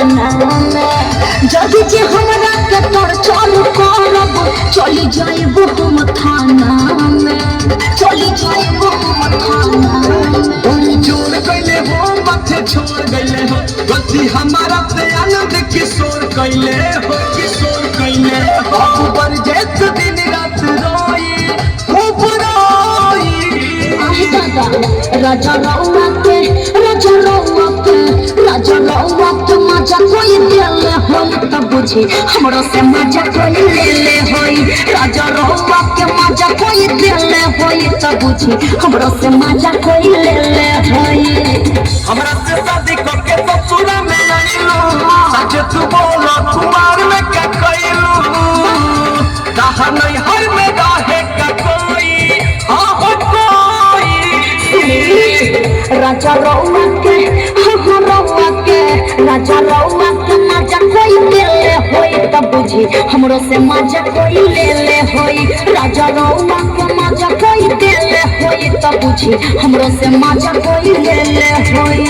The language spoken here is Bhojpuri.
थाना में जदि जे हमरा के तोर चालू करब चली जाइबो हम थाना में चली जाइबो हम थाना में। कोई जोर कैले हो माथे छोड़ गईले हो गलती हमारा से आनंद किशोर कैले हो बाबू पर जैसे दिन रात रोई खूब रोई। राजा रउआ के मजा कोई दिले होई तब बुझी हमरो से मजा कोई ले होई। राजा रउआ के मजा कोई दिले होई तब बुझी हमरो से मजा कोई ले होई। हमरा से शादी करके ससुरा में आइलो सच तू बोलो कुमार में क्या कइलो कहा नहीं हर में रहे का कोई हो कोई। राजा रउआ के राजा रउआ के मजा कोई दिले होई तब बुझी हमरो से मजा कोई ले होई। राजा रउआ के मजा कोई दिले होई तब बुझी हमरो से मजा कोई ले होई।